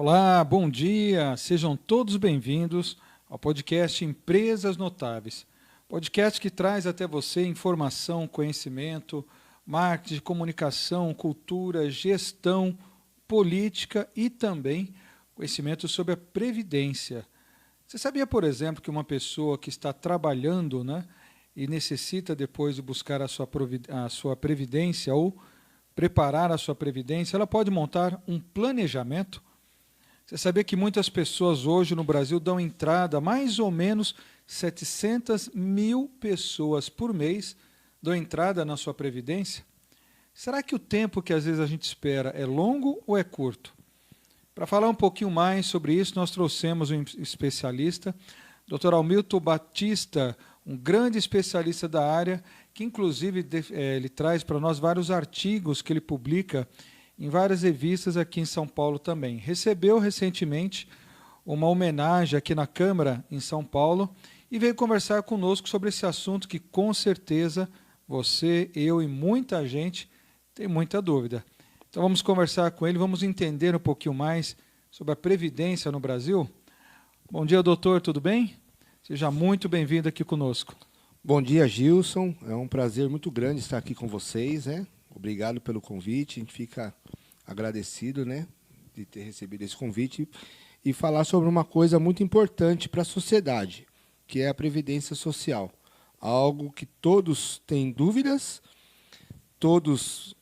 Olá, bom dia, sejam todos bem-vindos ao podcast Empresas Notáveis. Podcast que traz até você informação, conhecimento, marketing, comunicação, cultura, gestão, política e também conhecimento sobre a previdência. Você sabia, por exemplo, que uma pessoa que está trabalhando, e necessita depois de buscar a sua previdência ou preparar a sua previdência, ela pode montar um planejamento? Você sabia que muitas pessoas hoje no Brasil dão entrada, mais ou menos 700 mil pessoas por mês dão entrada na sua previdência? Será que o tempo que às vezes a gente espera é longo ou é curto? Para falar um pouquinho mais sobre isso, nós trouxemos um especialista, Dr. Hamilton Batista, um grande especialista da área, que inclusive ele traz para nós vários artigos que ele publica em várias revistas aqui em São Paulo também. Recebeu recentemente uma homenagem aqui na Câmara em São Paulo e veio conversar conosco sobre esse assunto que com certeza você, eu e muita gente tem muita dúvida. Então vamos conversar com ele, vamos entender um pouquinho mais sobre a Previdência no Brasil. Bom dia, doutor, tudo bem? Seja muito bem-vindo aqui conosco. Bom dia, Gilson. É um prazer muito grande estar aqui com vocês, Obrigado pelo convite. A gente fica agradecido, de ter recebido esse convite e falar sobre uma coisa muito importante para a sociedade, que é a previdência social. Algo que todos têm dúvidas, todos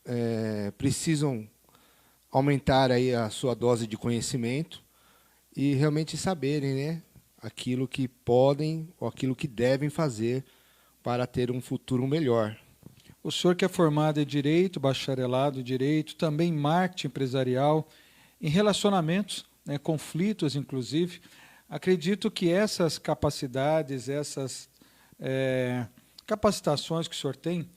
precisam aumentar aí a sua dose de conhecimento e realmente saberem, aquilo que podem ou aquilo que devem fazer para ter um futuro melhor. O senhor que é formado em Direito, bacharelado em Direito, também em Marketing Empresarial, em relacionamentos, conflitos inclusive, acredito que essas capacidades, essas capacitações que o senhor tem,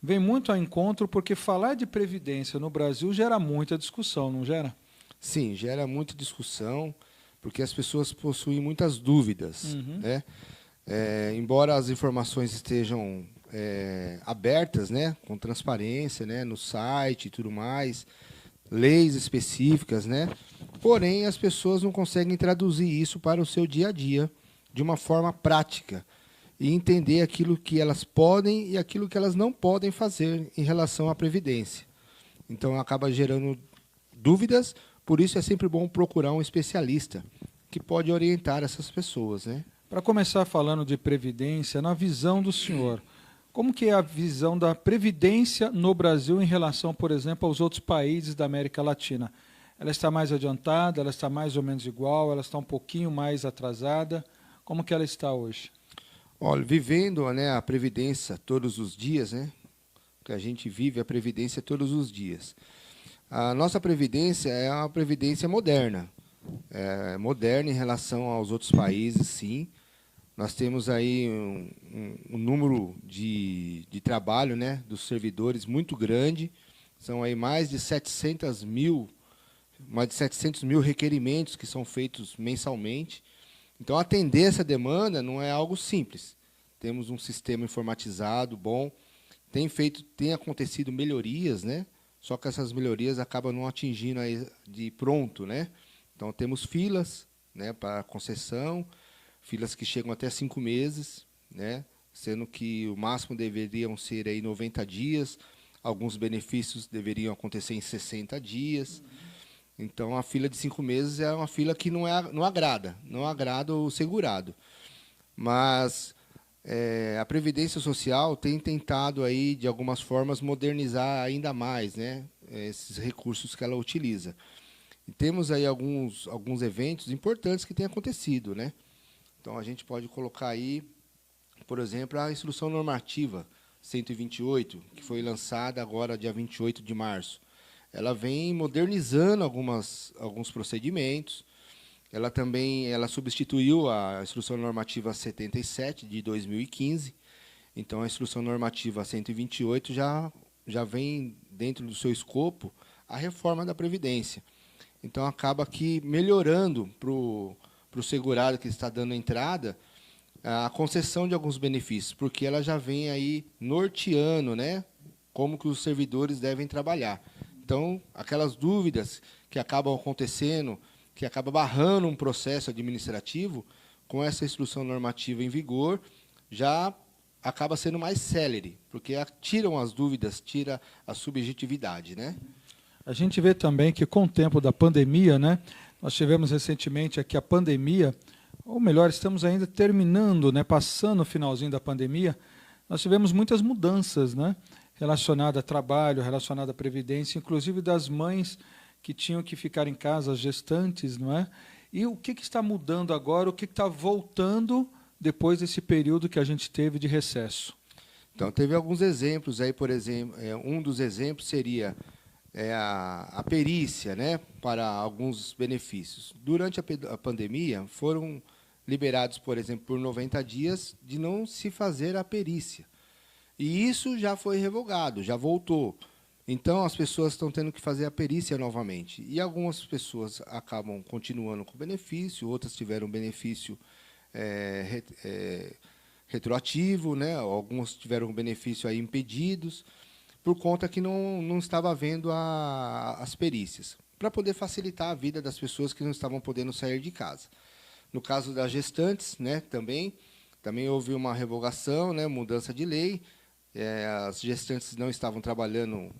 vem muito ao encontro porque falar de previdência no Brasil gera muita discussão, não gera? Sim, gera muita discussão, porque as pessoas possuem muitas dúvidas. Embora as informações estejam abertas, com transparência, no site e tudo mais, leis específicas, porém as pessoas não conseguem traduzir isso para o seu dia a dia de uma forma prática e entender aquilo que elas podem e aquilo que elas não podem fazer em relação à previdência. Então acaba gerando dúvidas, por isso é sempre bom procurar um especialista que pode orientar essas pessoas, Para começar falando de previdência, na visão do senhor, como que é a visão da previdência no Brasil em relação, por exemplo, aos outros países da América Latina? Ela está mais adiantada, ela está mais ou menos igual, ela está um pouquinho mais atrasada? Como que ela está hoje? Olha, vivendo a previdência todos os dias, que a gente vive a previdência todos os dias. A nossa previdência é uma previdência moderna. É moderna em relação aos outros países, sim. Nós temos aí um número de trabalho, dos servidores muito grande. São aí mais de 700 mil requerimentos que são feitos mensalmente. Então, atender essa demanda não é algo simples. Temos um sistema informatizado bom, tem acontecido melhorias, só que essas melhorias acabam não atingindo aí de pronto, Então, temos filas, para concessão, filas que chegam até 5 meses, sendo que o máximo deveriam ser aí 90 dias, alguns benefícios deveriam acontecer em 60 dias. Então, a fila de 5 meses é uma fila que não agrada o segurado. Mas a Previdência Social tem tentado, aí, de algumas formas, modernizar ainda mais esses recursos que ela utiliza. E temos aí alguns eventos importantes que têm acontecido, Então, a gente pode colocar aí, por exemplo, a Instrução Normativa 128, que foi lançada agora, dia 28 de março. Ela vem modernizando alguns procedimentos. Ela substituiu a Instrução Normativa 77, de 2015. Então, a Instrução Normativa 128 já vem, dentro do seu escopo, a reforma da Previdência. Então, acaba aqui melhorando para o segurado que está dando entrada a concessão de alguns benefícios, porque ela já vem aí norteando, como que os servidores devem trabalhar. Então, aquelas dúvidas que acabam acontecendo que acaba barrando um processo administrativo, com essa instrução normativa em vigor, já acaba sendo mais célere, porque tiram as dúvidas, tira a subjetividade, né? A gente vê também que com o tempo da pandemia, né, nós tivemos recentemente aqui a pandemia, ou melhor, estamos ainda terminando, né, passando o finalzinho da pandemia, nós tivemos muitas mudanças, né, relacionadas a trabalho, relacionadas à previdência, inclusive das mães que tinham que ficar em casa, as gestantes, não é? E o que está mudando agora, o que está voltando depois desse período que a gente teve de recesso? Então, teve alguns exemplos aí, por exemplo, um dos exemplos seria a perícia, né, para alguns benefícios. Durante a pandemia, foram liberados, por exemplo, por 90 dias, de não se fazer a perícia. E isso já foi revogado, já voltou. Então, as pessoas estão tendo que fazer a perícia novamente. E algumas pessoas acabam continuando com o benefício, outras tiveram benefício retroativo, né? Alguns tiveram benefício aí impedidos, por conta que não estava havendo as perícias, para poder facilitar a vida das pessoas que não estavam podendo sair de casa. No caso das gestantes, né, também houve uma revogação, né, mudança de lei. As gestantes não estavam trabalhando,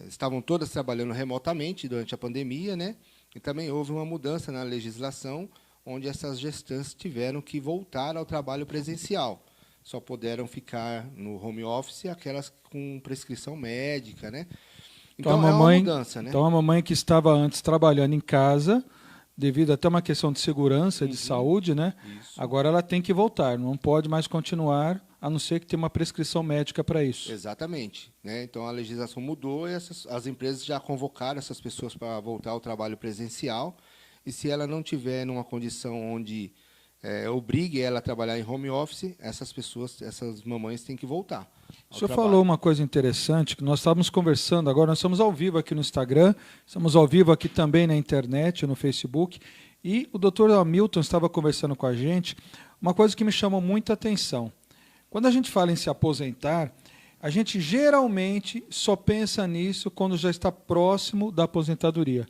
estavam todas trabalhando remotamente durante a pandemia, né, e também houve uma mudança na legislação, onde essas gestantes tiveram que voltar ao trabalho presencial. Só puderam ficar no home office aquelas com prescrição médica, né? Então, é uma mudança, né? Então, a mamãe que estava antes trabalhando em casa, devido até uma questão de segurança, de saúde, né? Isso. Agora ela tem que voltar, não pode mais continuar, a não ser que tenha uma prescrição médica para isso. Exatamente, né? Então, a legislação mudou e as empresas já convocaram essas pessoas para voltar ao trabalho presencial. E se ela não tiver numa condição onde obrigue ela a trabalhar em home office, essas mamães têm que voltar. O senhor falou uma coisa interessante, que nós estávamos conversando agora, nós estamos ao vivo aqui no Instagram, estamos ao vivo aqui também na internet, no Facebook, e o doutor Hamilton estava conversando com a gente, uma coisa que me chamou muita atenção. Quando a gente fala em se aposentar, a gente geralmente só pensa nisso quando já está próximo da aposentadoria.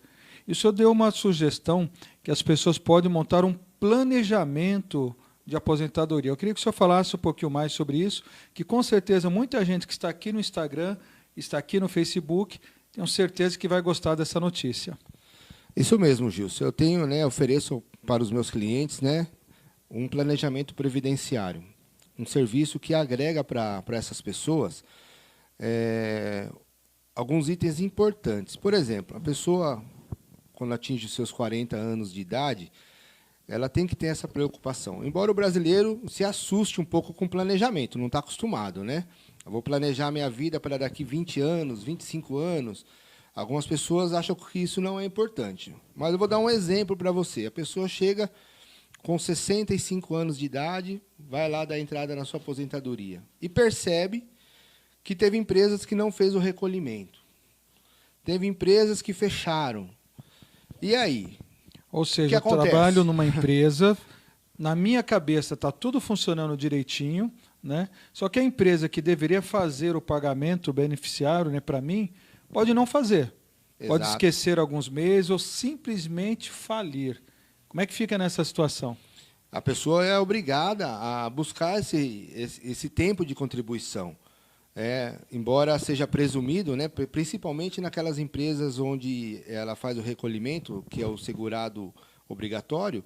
E o senhor deu uma sugestão que as pessoas podem montar um planejamento de aposentadoria. Eu queria que o senhor falasse um pouquinho mais sobre isso, que com certeza muita gente que está aqui no Instagram, está aqui no Facebook, tenho certeza que vai gostar dessa notícia. Isso mesmo, Gilson. Eu ofereço para os meus clientes, né, um planejamento previdenciário, um serviço que agrega para essas pessoas alguns itens importantes. Por exemplo, a pessoa, quando atinge os seus 40 anos de idade, ela tem que ter essa preocupação. Embora o brasileiro se assuste um pouco com planejamento, não está acostumado, né? Eu vou planejar minha vida para daqui 20 anos, 25 anos. Algumas pessoas acham que isso não é importante. Mas eu vou dar um exemplo para você. A pessoa chega com 65 anos de idade, vai lá dar entrada na sua aposentadoria e percebe que teve empresas que não fez o recolhimento. Teve empresas que fecharam. E aí? Ou seja, eu trabalho numa empresa, na minha cabeça está tudo funcionando direitinho, né? Só que a empresa que deveria fazer o pagamento, o beneficiário, né, para mim, pode não fazer. Exato. Pode esquecer alguns meses ou simplesmente falir. Como é que fica nessa situação? A pessoa é obrigada a buscar esse tempo de contribuição. Embora seja presumido, né, principalmente naquelas empresas onde ela faz o recolhimento, que é o segurado obrigatório,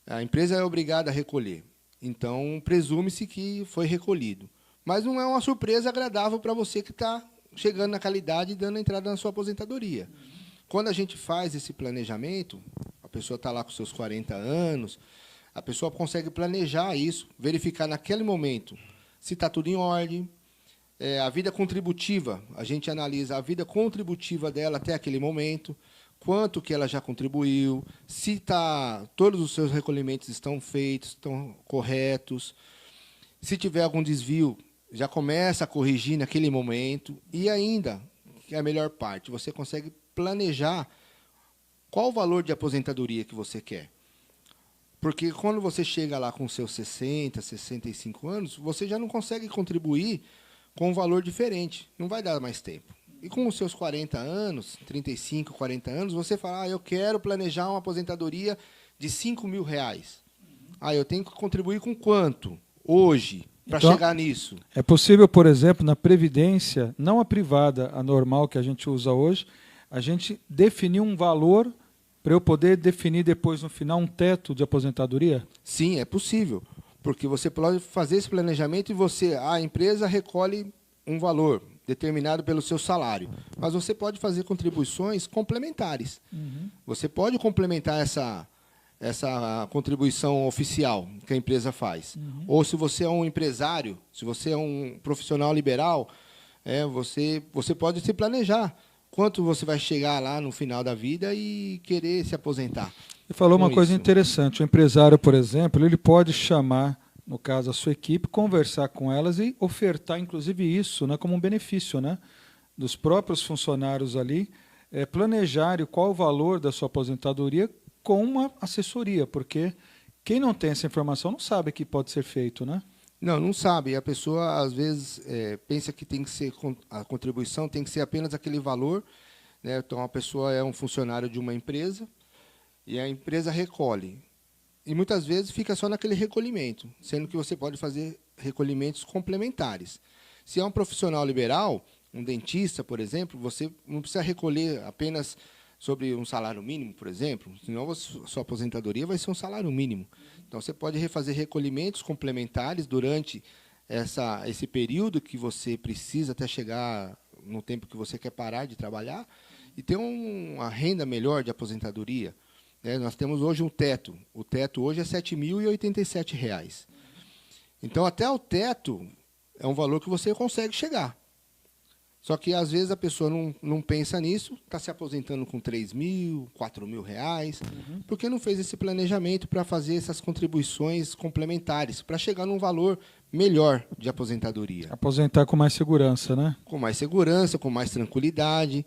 a empresa é obrigada a recolher. Então, presume-se que foi recolhido. Mas não é uma surpresa agradável para você que está chegando naquela idade e dando entrada na sua aposentadoria. Quando a gente faz esse planejamento, a pessoa está lá com seus 40 anos, a pessoa consegue planejar isso, verificar naquele momento se está tudo em ordem. A vida contributiva, a gente analisa a vida contributiva dela até aquele momento, quanto que ela já contribuiu, se todos os seus recolhimentos estão feitos, estão corretos. Se tiver algum desvio, já começa a corrigir naquele momento. E ainda, que é a melhor parte, você consegue planejar qual o valor de aposentadoria que você quer. Porque quando você chega lá com seus 60, 65 anos, você já não consegue contribuir com um valor diferente. Não vai dar mais tempo. E com os seus 40 anos, 35, 40 anos, você fala, eu quero planejar uma aposentadoria de R$ 5.000. Eu tenho que contribuir com quanto hoje para Então, chegar nisso? é possível, por exemplo, na Previdência, não a privada, a normal que a gente usa hoje, a gente definir um valor para eu poder definir depois, no final, um teto de aposentadoria? Sim, é possível. Porque você pode fazer esse planejamento e a empresa recolhe um valor determinado pelo seu salário. Mas você pode fazer contribuições complementares. Você pode complementar essa contribuição oficial que a empresa faz. Ou se você é um empresário, se você é um profissional liberal, você pode se planejar quanto você vai chegar lá no final da vida e querer se aposentar. Você falou uma coisa isso. interessante. O empresário, por exemplo, ele pode chamar, no caso, a sua equipe, conversar com elas e ofertar, inclusive, isso, né, como um benefício, né, dos próprios funcionários ali, planejarem qual o valor da sua aposentadoria com uma assessoria, porque quem não tem essa informação não sabe que pode ser feito, né? Não sabe. A pessoa, às vezes, pensa que tem que ser a contribuição tem que ser apenas aquele valor, né? Então, a pessoa é um funcionário de uma empresa e a empresa recolhe. E, muitas vezes, fica só naquele recolhimento, sendo que você pode fazer recolhimentos complementares. Se é um profissional liberal, um dentista, por exemplo, você não precisa recolher apenas sobre um salário mínimo, por exemplo, senão a sua aposentadoria vai ser um salário mínimo. Então, você pode fazer recolhimentos complementares durante esse período que você precisa até chegar no tempo que você quer parar de trabalhar e ter uma renda melhor de aposentadoria. Nós temos hoje um teto. O teto hoje é R$ 7.087. Então, até o teto é um valor que você consegue chegar. Só que, às vezes, a pessoa não pensa nisso, está se aposentando com R$3.000, R$4.000, porque não fez esse planejamento para fazer essas contribuições complementares, para chegar num valor melhor de aposentadoria. Aposentar com mais segurança, né? Com mais segurança, com mais tranquilidade,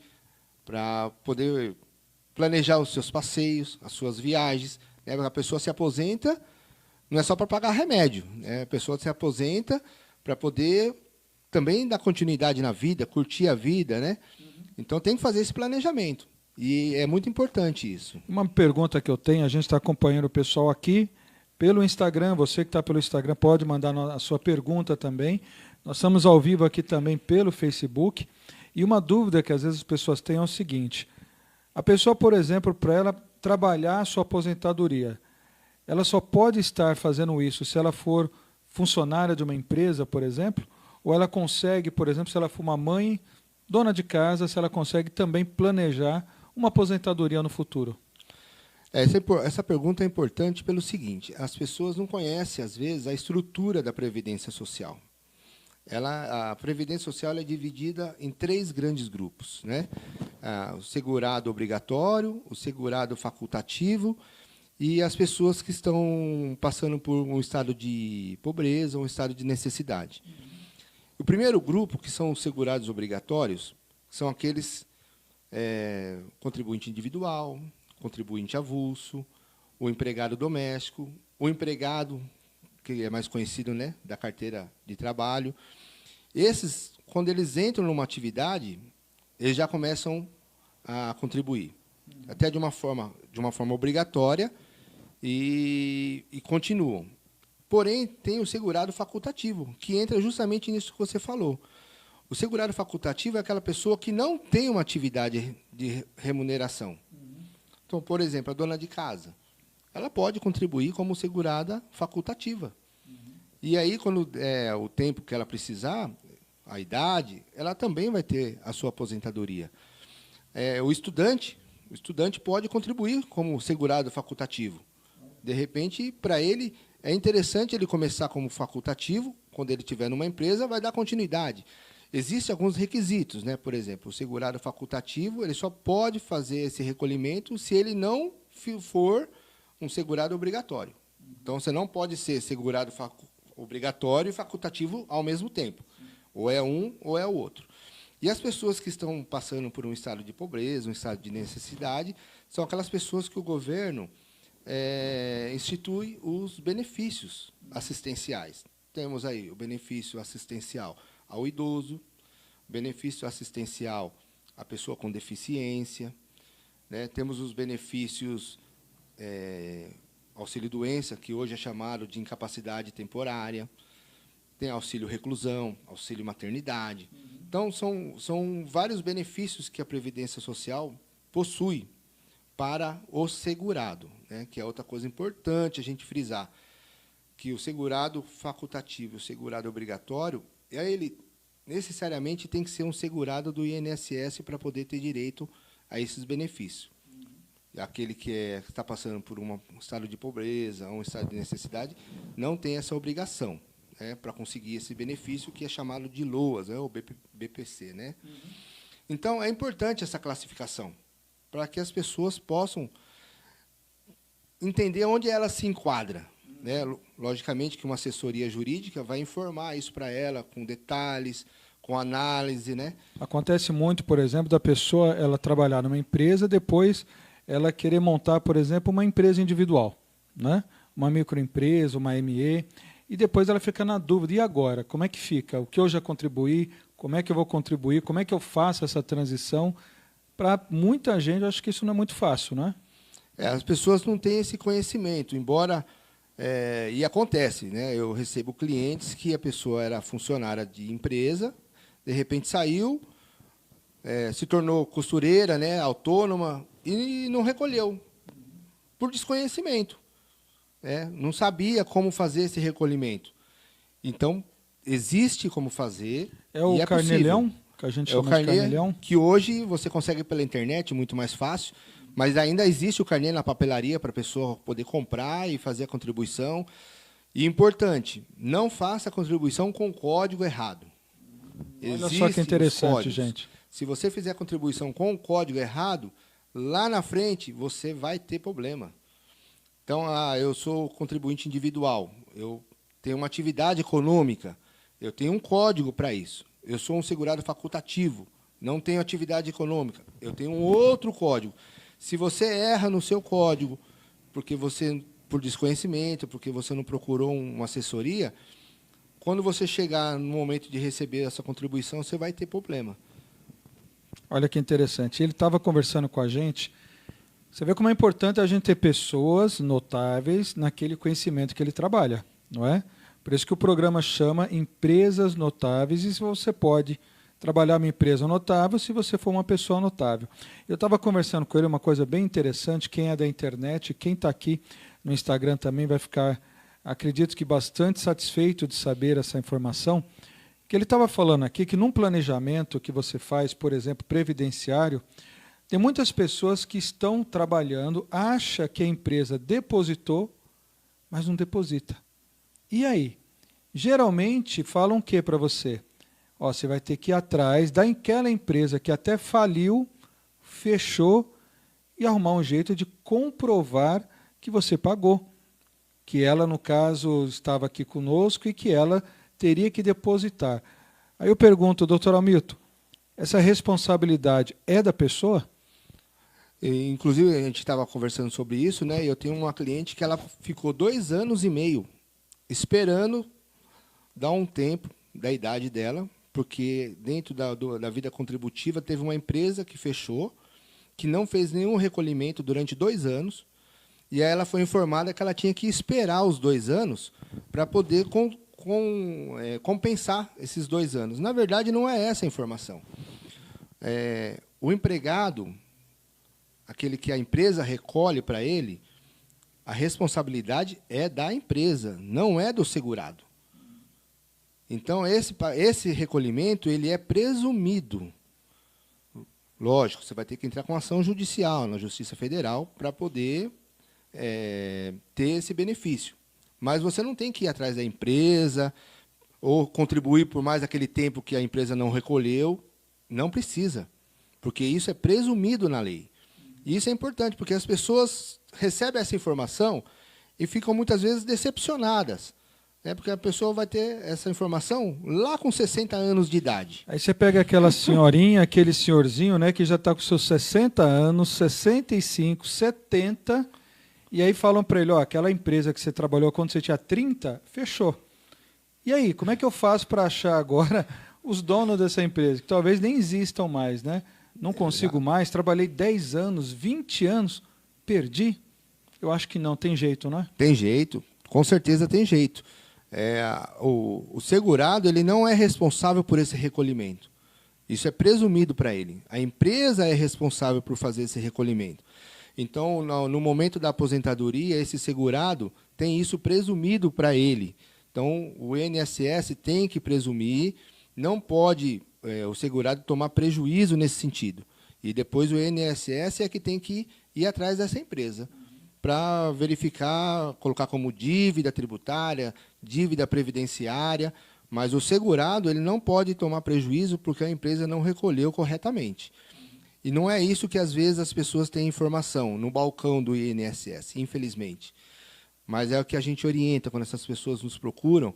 para poder planejar os seus passeios, as suas viagens. A pessoa se aposenta, não é só para pagar remédio. A pessoa se aposenta para poder também dar continuidade na vida, curtir a vida, né? Então tem que fazer esse planejamento. E é muito importante isso. Uma pergunta que eu tenho, a gente está acompanhando o pessoal aqui pelo Instagram, você que está pelo Instagram pode mandar a sua pergunta também. Nós estamos ao vivo aqui também pelo Facebook. E uma dúvida que às vezes as pessoas têm é o seguinte: a pessoa, por exemplo, para ela trabalhar a sua aposentadoria, ela só pode estar fazendo isso se ela for funcionária de uma empresa, por exemplo? Ou ela consegue, por exemplo, se ela for uma mãe, dona de casa, se ela consegue também planejar uma aposentadoria no futuro? Essa pergunta é importante pelo seguinte: as pessoas não conhecem, às vezes, a estrutura da Previdência Social. A Previdência Social é dividida em 3 grandes grupos, né? O segurado obrigatório, o segurado facultativo e as pessoas que estão passando por um estado de pobreza, um estado de necessidade. O primeiro grupo, que são os segurados obrigatórios, são aqueles contribuinte individual, contribuinte avulso, o empregado doméstico, o empregado, que é mais conhecido, né, da carteira de trabalho. Esses, quando eles entram numa atividade, eles já começam a contribuir, até de uma forma obrigatória, e continuam. Porém, tem o segurado facultativo, que entra justamente nisso que você falou. O segurado facultativo é aquela pessoa que não tem uma atividade de remuneração. Então, por exemplo, a dona de casa, ela pode contribuir como segurada facultativa. E aí, quando é o tempo que ela precisar, a idade, ela também vai ter a sua aposentadoria. O estudante pode contribuir como segurado facultativo. De repente, para ele, é interessante ele começar como facultativo, quando ele estiver numa empresa, vai dar continuidade. Existem alguns requisitos, né? Por exemplo, o segurado facultativo ele só pode fazer esse recolhimento se ele não for um segurado obrigatório. Então, você não pode ser segurado obrigatório e facultativo ao mesmo tempo. Ou é um ou é o outro. E as pessoas que estão passando por um estado de pobreza, um estado de necessidade, são aquelas pessoas que o governo institui os benefícios assistenciais. Temos aí o benefício assistencial ao idoso, benefício assistencial a pessoa com deficiência, né? Temos os benefícios auxílio-doença, que hoje é chamado de incapacidade temporária, tem auxílio reclusão, auxílio maternidade. Então, são vários benefícios que a Previdência Social possui para o segurado, né? Que é outra coisa importante a gente frisar, que o segurado facultativo e o segurado obrigatório, ele necessariamente tem que ser um segurado do INSS para poder ter direito a esses benefícios. Aquele que está passando por um estado de pobreza, um estado de necessidade, não tem essa obrigação, né, para conseguir esse benefício, que é chamado de LOAS, né, o BPC. Né? Então, é importante essa classificação, para que as pessoas possam entender onde ela se enquadra. Né? Logicamente que uma assessoria jurídica vai informar isso para ela, com detalhes, com análise. Né? Acontece muito, por exemplo, da pessoa ela trabalhar numa empresa, depois ela querer montar, por exemplo, uma empresa individual, né? Uma microempresa, uma ME, e depois ela fica na dúvida, e agora? Como é que fica? O que eu já contribuí? Como é que eu vou contribuir? Como é que eu faço essa transição? Para muita gente, eu acho que isso não é muito fácil, né? As pessoas não têm esse conhecimento, embora... e acontece, né? Eu recebo clientes que a pessoa era funcionária de empresa, de repente saiu, se tornou costureira, né, autônoma, e não recolheu, por desconhecimento. Não sabia como fazer esse recolhimento. Então, existe como fazer. É o carnelhão, que a gente chama de carnelhão? Que hoje você consegue pela internet, muito mais fácil, mas ainda existe o carnê na papelaria para a pessoa poder comprar e fazer a contribuição. E importante, não faça a contribuição com o código errado. Olha só que interessante, gente. Se você fizer a contribuição com o código errado, lá na frente você vai ter problema. Então, eu sou contribuinte individual, eu tenho uma atividade econômica, eu tenho um código para isso. Eu sou um segurado facultativo, não tenho atividade econômica, eu tenho um outro código. Se você erra no seu código, porque você, por desconhecimento, porque você não procurou uma assessoria, quando você chegar no momento de receber essa contribuição, você vai ter problema. Olha que interessante. Ele estava conversando com a gente. Você vê como é importante a gente ter pessoas notáveis naquele conhecimento que ele trabalha, não é? Por isso que o programa chama Empresas Notáveis, e você pode trabalhar uma empresa notável se você for uma pessoa notável. Eu estava conversando com ele uma coisa bem interessante. Quem é da internet, quem está aqui no Instagram também vai ficar, acredito que bastante satisfeito de saber essa informação, que ele estava falando aqui que num planejamento que você faz, por exemplo, previdenciário, tem muitas pessoas que estão trabalhando, acha que a empresa depositou, mas não deposita. E aí? Geralmente falam o que para você? Você vai ter que ir atrás daquela empresa que até faliu, fechou, e arrumar um jeito de comprovar que você pagou. Que ela, no caso, estava aqui conosco e que ela teria que depositar. Aí eu pergunto, doutor Hamilton, essa responsabilidade é da pessoa? Inclusive, a gente estava conversando sobre isso, né? Eu tenho uma cliente que ela ficou 2 anos e meio esperando dar um tempo da idade dela, porque dentro da vida contributiva teve uma empresa que fechou, que não fez nenhum recolhimento durante 2 anos, e aí ela foi informada que ela tinha que esperar os 2 anos para poder compensar esses 2 anos. Na verdade, não é essa a informação. O empregado, aquele que a empresa recolhe para ele, a responsabilidade é da empresa, não é do segurado. Então, esse recolhimento ele é presumido. Lógico, você vai ter que entrar com ação judicial na Justiça Federal para poder ter esse benefício. Mas você não tem que ir atrás da empresa ou contribuir por mais aquele tempo que a empresa não recolheu. Não precisa, porque isso é presumido na lei. E isso é importante, porque as pessoas recebem essa informação e ficam muitas vezes decepcionadas, né? Porque a pessoa vai ter essa informação lá com 60 anos de idade. Aí você pega aquela senhorinha, aquele senhorzinho, né, que já está com seus 60 anos, 65, 70, e aí falam para ele, aquela empresa que você trabalhou quando você tinha 30, fechou. E aí, como é que eu faço para achar agora os donos dessa empresa, que talvez nem existam mais, né? não consigo mais, trabalhei 10 anos, 20 anos, perdi? Eu acho que não, tem jeito, não é? Tem jeito, com certeza tem jeito. O segurado ele não é responsável por esse recolhimento. Isso é presumido para ele. A empresa é responsável por fazer esse recolhimento. Então, no momento da aposentadoria, esse segurado tem isso presumido para ele. Então, o INSS tem que presumir, não pode o segurado tomar prejuízo nesse sentido. E depois o INSS é que tem que ir atrás dessa empresa para verificar, colocar como dívida tributária, dívida previdenciária, mas o segurado ele não pode tomar prejuízo porque a empresa não recolheu corretamente. E não é isso que, às vezes, as pessoas têm informação no balcão do INSS, infelizmente. Mas é o que a gente orienta quando essas pessoas nos procuram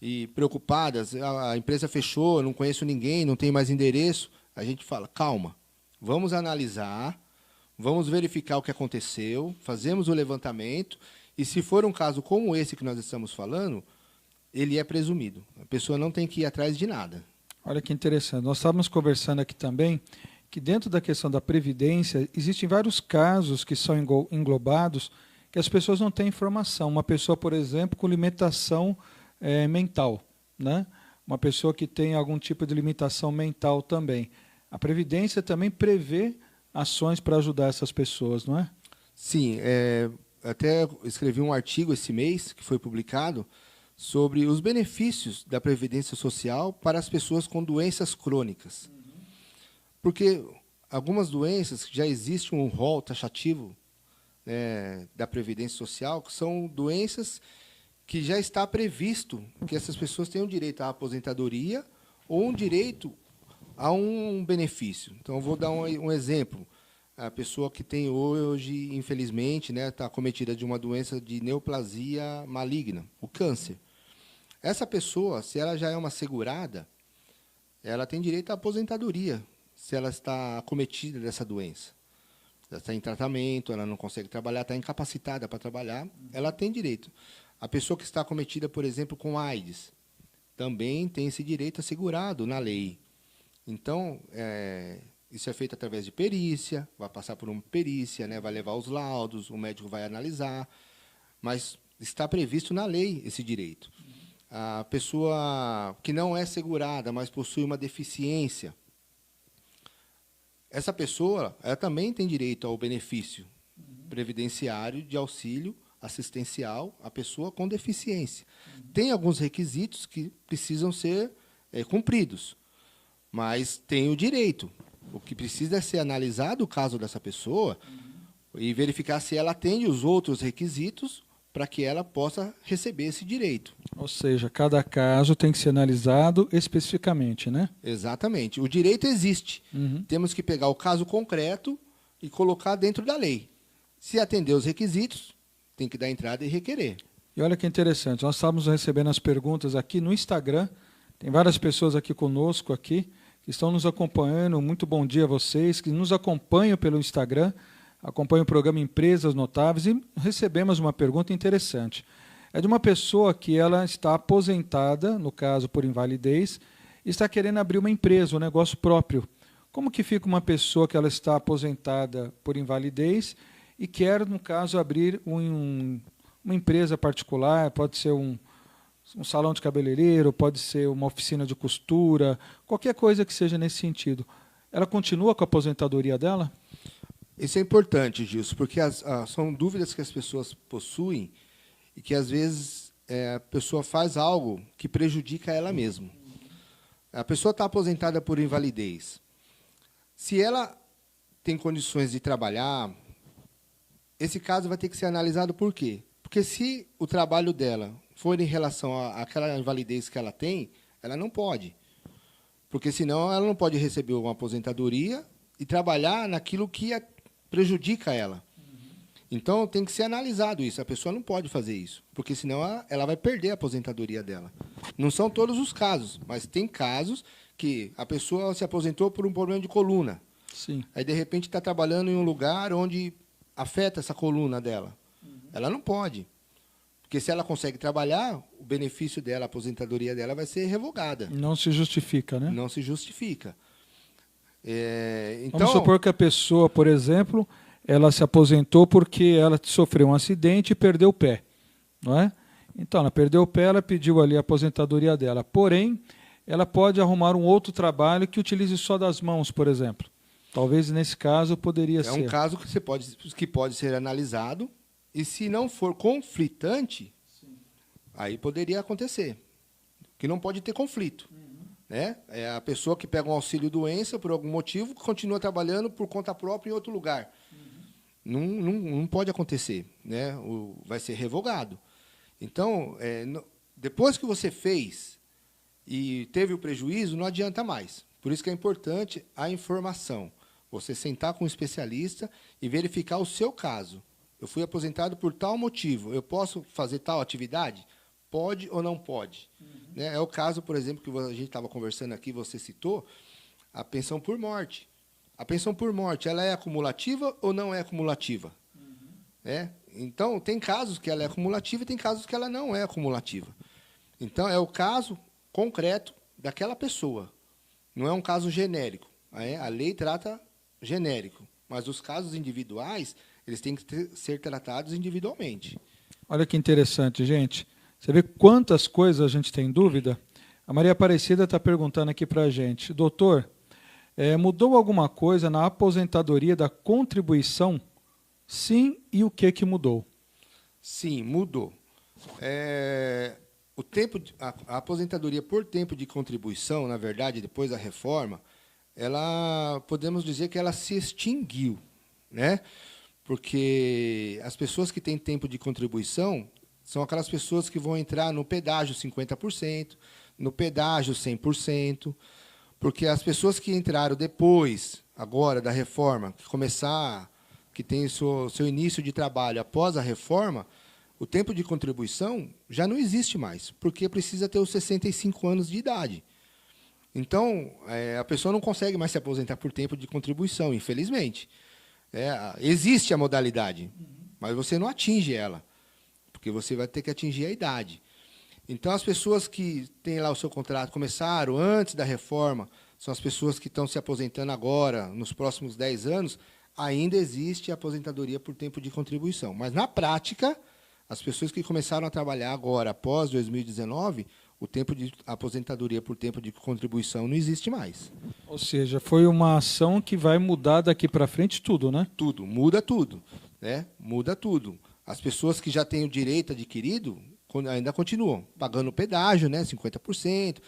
e preocupadas, a empresa fechou, não conheço ninguém, não tem mais endereço. A gente fala, calma, vamos analisar, vamos verificar o que aconteceu, fazemos o levantamento, e se for um caso como esse que nós estamos falando, ele é presumido. A pessoa não tem que ir atrás de nada. Olha que interessante. Nós estávamos conversando aqui também que dentro da questão da previdência, existem vários casos que são englobados que as pessoas não têm informação. Uma pessoa, por exemplo, com limitação mental, né? Uma pessoa que tem algum tipo de limitação mental também. A previdência também prevê ações para ajudar essas pessoas, não é? Sim, até escrevi um artigo esse mês, que foi publicado, sobre os benefícios da Previdência Social para as pessoas com doenças crônicas. Porque algumas doenças, já existe um rol taxativo da Previdência Social, que são doenças que já está previsto que essas pessoas tenham direito à aposentadoria ou um direito a um benefício. Então, eu vou dar um exemplo. A pessoa que tem hoje, infelizmente, está acometida de uma doença de neoplasia maligna, o câncer. Essa pessoa, se ela já é uma segurada, ela tem direito à aposentadoria, se ela está acometida dessa doença. Ela está em tratamento, ela não consegue trabalhar, está incapacitada para trabalhar, ela tem direito. A pessoa que está acometida, por exemplo, com AIDS, também tem esse direito assegurado na lei. Então, isso é feito através de perícia, vai passar por uma perícia, vai levar os laudos, o médico vai analisar, mas está previsto na lei esse direito. A pessoa que não é segurada, mas possui uma deficiência, essa pessoa ela também tem direito ao benefício previdenciário de auxílio assistencial à pessoa com deficiência. Tem alguns requisitos que precisam ser cumpridos, mas tem o direito. O que precisa é ser analisado o caso dessa pessoa e verificar se ela atende os outros requisitos para que ela possa receber esse direito. Ou seja, cada caso tem que ser analisado especificamente, né? Exatamente. O direito existe. Temos que pegar o caso concreto e colocar dentro da lei. Se atender os requisitos, tem que dar entrada e requerer. E olha que interessante, nós estávamos recebendo as perguntas aqui no Instagram, tem várias pessoas aqui conosco aqui, que estão nos acompanhando. Muito bom dia a vocês que nos acompanham pelo Instagram, acompanham o programa Empresas Notáveis, e recebemos uma pergunta interessante. É de uma pessoa que ela está aposentada, no caso por invalidez, e está querendo abrir uma empresa, um negócio próprio. Como que fica uma pessoa que ela está aposentada por invalidez e quer, no caso, abrir uma empresa particular, pode ser um salão de cabeleireiro, pode ser uma oficina de costura, qualquer coisa que seja nesse sentido. Ela continua com a aposentadoria dela? Isso é importante, Gilson, porque são dúvidas que as pessoas possuem e que, às vezes, a pessoa faz algo que prejudica ela mesma. A pessoa está aposentada por invalidez. Se ela tem condições de trabalhar, esse caso vai ter que ser analisado por quê? Porque se o trabalho dela for em relação àquela invalidez que ela tem, ela não pode. Porque, senão, ela não pode receber uma aposentadoria e trabalhar naquilo que prejudica ela. Então, tem que ser analisado isso. A pessoa não pode fazer isso, porque, senão, ela vai perder a aposentadoria dela. Não são todos os casos, mas tem casos que a pessoa se aposentou por um problema de coluna. Sim. Aí, de repente, está trabalhando em um lugar onde afeta essa coluna dela. Ela não pode. Porque se ela consegue trabalhar, o benefício dela, a aposentadoria dela vai ser revogada. Não se justifica, né? Não se justifica. Então, vamos supor que a pessoa, por exemplo, ela se aposentou porque ela sofreu um acidente e perdeu o pé, não é? Então, ela perdeu o pé, ela pediu ali a aposentadoria dela. Porém, ela pode arrumar um outro trabalho que utilize só das mãos, por exemplo. Talvez nesse caso poderia ser. É um caso que pode ser analisado, e se não for conflitante, aí poderia acontecer. Que não pode ter conflito. Né? É a pessoa que pega um auxílio-doença, por algum motivo, continua trabalhando por conta própria em outro lugar. Não pode acontecer. Né? Vai ser revogado. Então, depois que você fez e teve o prejuízo, não adianta mais. Por isso que é importante a informação. Você sentar com um especialista e verificar o seu caso. Eu fui aposentado por tal motivo. Eu posso fazer tal atividade? Pode ou não pode? Né? É o caso, por exemplo, que a gente estava conversando aqui, você citou, a pensão por morte. A pensão por morte, ela é acumulativa ou não é acumulativa? Né? Então, tem casos que ela é acumulativa e tem casos que ela não é acumulativa. Então, é o caso concreto daquela pessoa. Não é um caso genérico. A lei trata genérico, mas os casos individuais, eles têm que ser tratados individualmente. Olha que interessante, gente. Você vê quantas coisas a gente tem dúvida? A Maria Aparecida está perguntando aqui para a gente. Doutor, mudou alguma coisa na aposentadoria da contribuição? Sim, e o que mudou? Sim, mudou. A aposentadoria por tempo de contribuição, na verdade, depois da reforma, podemos dizer que ela se extinguiu, né? Porque as pessoas que têm tempo de contribuição são aquelas pessoas que vão entrar no pedágio 50%, no pedágio 100%, porque as pessoas que entraram depois, agora, da reforma, que tem seu início de trabalho após a reforma, o tempo de contribuição já não existe mais, porque precisa ter os 65 anos de idade. Então, a pessoa não consegue mais se aposentar por tempo de contribuição, infelizmente. Existe a modalidade, mas você não atinge ela, porque você vai ter que atingir a idade. Então, as pessoas que têm lá o seu contrato, começaram antes da reforma, são as pessoas que estão se aposentando agora, nos próximos 10 anos, ainda existe a aposentadoria por tempo de contribuição. Mas, na prática, as pessoas que começaram a trabalhar agora, após 2019, o tempo de aposentadoria por tempo de contribuição não existe mais. Ou seja, foi uma ação que vai mudar daqui para frente tudo, né? Tudo, muda tudo. Né? Muda tudo. As pessoas que já têm o direito adquirido ainda continuam pagando pedágio, né? 50%,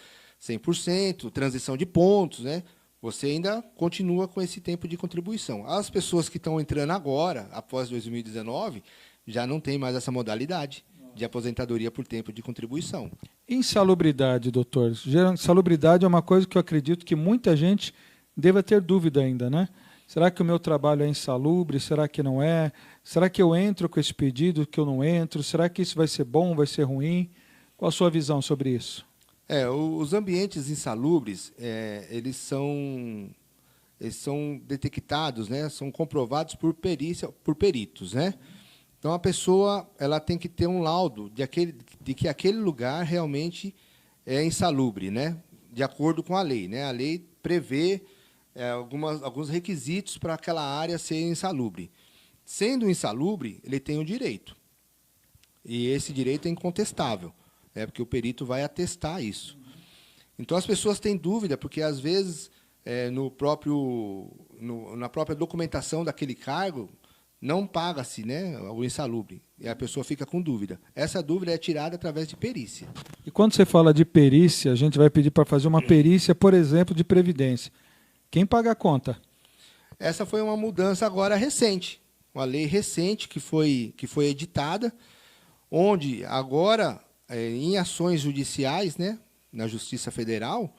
100%, transição de pontos. Né? Você ainda continua com esse tempo de contribuição. As pessoas que estão entrando agora, após 2019, já não tem mais essa modalidade de aposentadoria por tempo de contribuição. Insalubridade, doutor. Insalubridade é uma coisa que eu acredito que muita gente deva ter dúvida ainda, né? Será que o meu trabalho é insalubre? Será que não é? Será que eu entro com esse pedido, que eu não entro? Será que isso vai ser bom, vai ser ruim? Qual a sua visão sobre isso? Os ambientes insalubres, eles são detectados, né? São comprovados por perícia, por peritos, né? Então, a pessoa ela tem que ter um laudo de que aquele lugar realmente é insalubre, né? De acordo com a lei. Né? A lei prevê alguns requisitos para aquela área ser insalubre. Sendo insalubre, ele tem o direito. E esse direito é incontestável, porque o perito vai atestar isso. Então, as pessoas têm dúvida, porque, às vezes, na própria documentação daquele cargo, não paga-se, né, o insalubre, e a pessoa fica com dúvida. Essa dúvida é tirada através de perícia. E quando você fala de perícia, a gente vai pedir para fazer uma perícia, por exemplo, de previdência. Quem paga a conta? Essa foi uma mudança agora recente, uma lei recente que foi editada, onde agora, em ações judiciais, né, na Justiça Federal,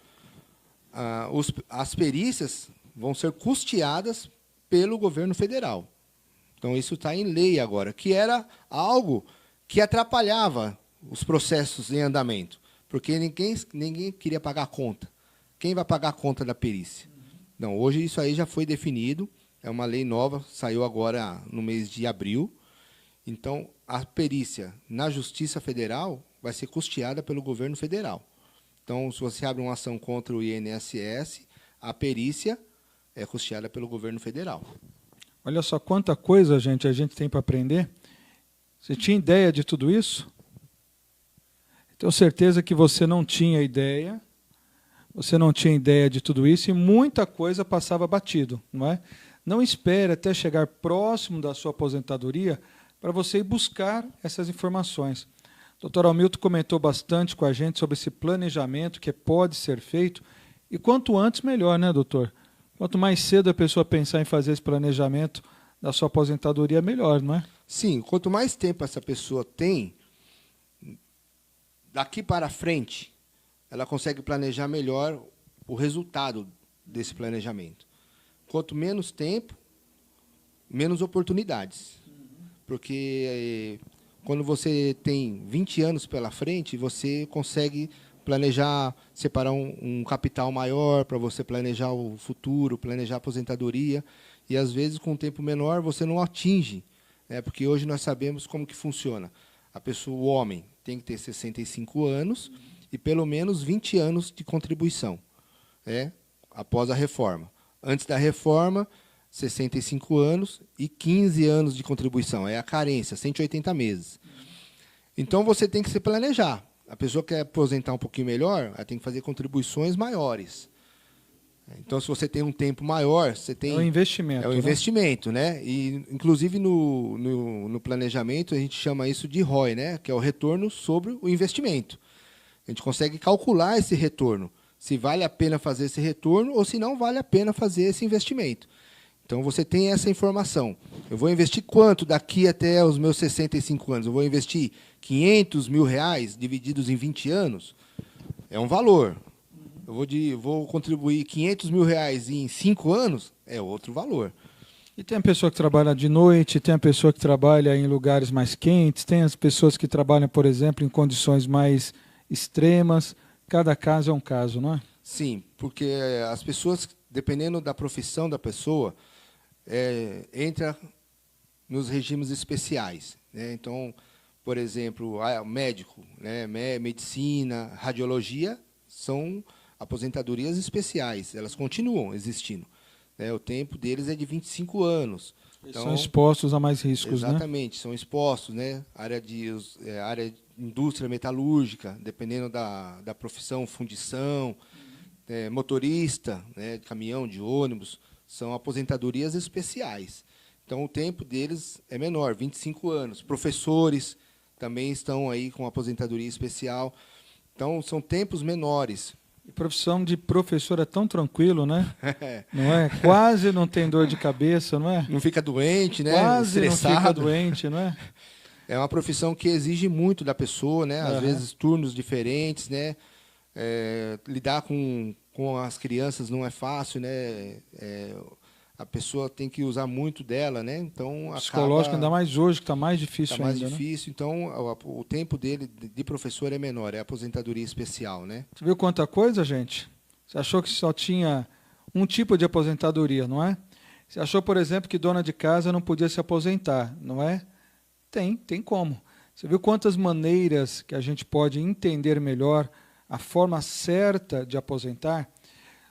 as perícias vão ser custeadas pelo governo federal. Então, isso está em lei agora, que era algo que atrapalhava os processos em andamento, porque ninguém queria pagar a conta. Quem vai pagar a conta da perícia? Não, hoje isso aí já foi definido, é uma lei nova, saiu agora no mês de abril. Então, a perícia na Justiça Federal vai ser custeada pelo governo federal. Então, se você abre uma ação contra o INSS, a perícia é custeada pelo governo federal. Olha só quanta coisa, gente, a gente tem para aprender. Você tinha ideia de tudo isso? Tenho certeza que você não tinha ideia. Você não tinha ideia de tudo isso e muita coisa passava batido, não é? Não espere até chegar próximo da sua aposentadoria para você ir buscar essas informações. O Dr. Hamilton comentou bastante com a gente sobre esse planejamento que pode ser feito e quanto antes melhor, né, doutor? Quanto mais cedo a pessoa pensar em fazer esse planejamento da sua aposentadoria, melhor, não é? Sim, quanto mais tempo essa pessoa tem, daqui para frente, ela consegue planejar melhor o resultado desse planejamento. Quanto menos tempo, menos oportunidades. Porque quando você tem 20 anos pela frente, você consegue planejar, separar um capital maior para você planejar o futuro, planejar a aposentadoria. E, às vezes, com um tempo menor, você não atinge. Porque hoje nós sabemos como que funciona. A pessoa, o homem, tem que ter 65 anos e pelo menos 20 anos de contribuição, após a reforma. Antes da reforma, 65 anos e 15 anos de contribuição. É a carência, 180 meses. Então, você tem que se planejar. A pessoa quer aposentar um pouquinho melhor, ela tem que fazer contribuições maiores. Então, se você tem um tempo maior, você tem... É um investimento. É um investimento, né? E, inclusive, no planejamento, a gente chama isso de ROI, né? Que é o retorno sobre o investimento. A gente consegue calcular esse retorno, se vale a pena fazer esse retorno ou se não vale a pena fazer esse investimento. Então, você tem essa informação. Eu vou investir quanto daqui até os meus 65 anos? Eu vou investir R$500 mil divididos em 20 anos? É um valor. Eu vou contribuir R$500 mil em 5 anos? É outro valor. E tem a pessoa que trabalha de noite, tem a pessoa que trabalha em lugares mais quentes, tem as pessoas que trabalham, por exemplo, em condições mais extremas. Cada caso é um caso, não é? Sim, porque as pessoas, dependendo da profissão da pessoa, entra nos regimes especiais, né? Então, por exemplo, médico, né? Medicina, radiologia, são aposentadorias especiais, elas continuam existindo. O tempo deles é de 25 anos. Então, são expostos a mais riscos, exatamente, né? São expostos, né? Área de indústria metalúrgica, dependendo da profissão, fundição, motorista, né? De caminhão, de ônibus, são aposentadorias especiais. Então, o tempo deles é menor, 25 anos. Professores também estão aí com aposentadoria especial. Então, são tempos menores. E profissão de professor é tão tranquilo, né? Não é? Quase não tem dor de cabeça, não é? Não fica doente, né? Quase estressado. Não fica doente, não é? É uma profissão que exige muito da pessoa, né? Às vezes turnos diferentes, né? Lidar com as crianças não é fácil, né? A pessoa tem que usar muito dela, né? Então, psicológico, ainda mais hoje, que está mais difícil ainda. Está mais difícil, né? Então o tempo dele de professor é menor, é aposentadoria especial, né? Você viu quanta coisa, gente? Você achou que só tinha um tipo de aposentadoria, não é? Você achou, por exemplo, que dona de casa não podia se aposentar, não é? Tem como. Você viu quantas maneiras que a gente pode entender melhor a forma certa de aposentar?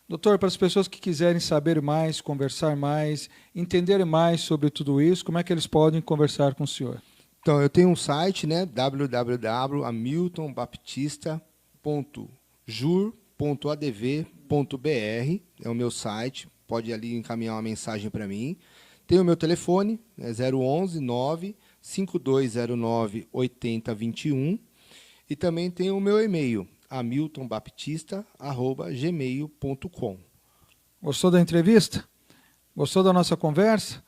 Doutor, para as pessoas que quiserem saber mais, conversar mais, entender mais sobre tudo isso, como é que eles podem conversar com o senhor? Então, eu tenho um site, né, www.hamiltonbaptista.jur.adv.br, é o meu site, pode ali encaminhar uma mensagem para mim. Tem o meu telefone, 011 95209 8021, e também tem o meu e-mail, hamiltonbaptista@gmail.com. Gostou da entrevista? Gostou da nossa conversa?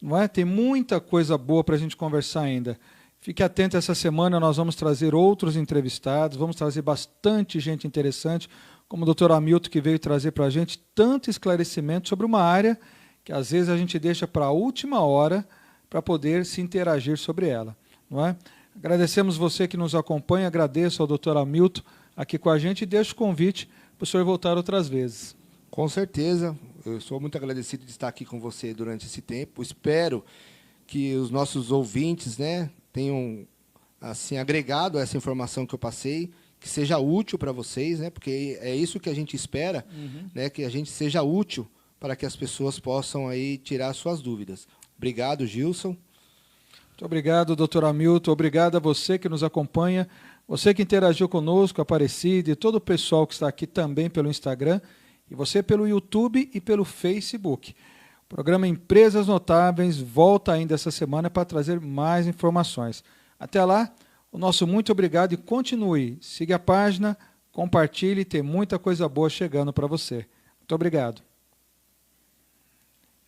Não é? Tem muita coisa boa para a gente conversar ainda. Fique atento, essa semana nós vamos trazer outros entrevistados, vamos trazer bastante gente interessante, como o Dr. Hamilton, que veio trazer para a gente tanto esclarecimento sobre uma área que às vezes a gente deixa para a última hora para poder se interagir sobre ela. Não é? Agradecemos você que nos acompanha, agradeço ao Dr. Hamilton aqui com a gente e deixo o convite para o senhor voltar outras vezes. Com certeza, eu sou muito agradecido de estar aqui com você durante esse tempo. Espero que os nossos ouvintes, né, tenham assim, agregado essa informação que eu passei, que seja útil para vocês, né, porque é isso que a gente espera, né, que a gente seja útil para que as pessoas possam aí tirar suas dúvidas. Obrigado, Gilson. Muito obrigado, doutor Hamilton. Obrigado a você que nos acompanha, você que interagiu conosco, Aparecida, e todo o pessoal que está aqui também pelo Instagram, e você pelo YouTube e pelo Facebook. O programa Empresas Notáveis volta ainda essa semana para trazer mais informações. Até lá, o nosso muito obrigado e continue. Siga a página, compartilhe, tem muita coisa boa chegando para você. Muito obrigado.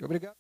Obrigado.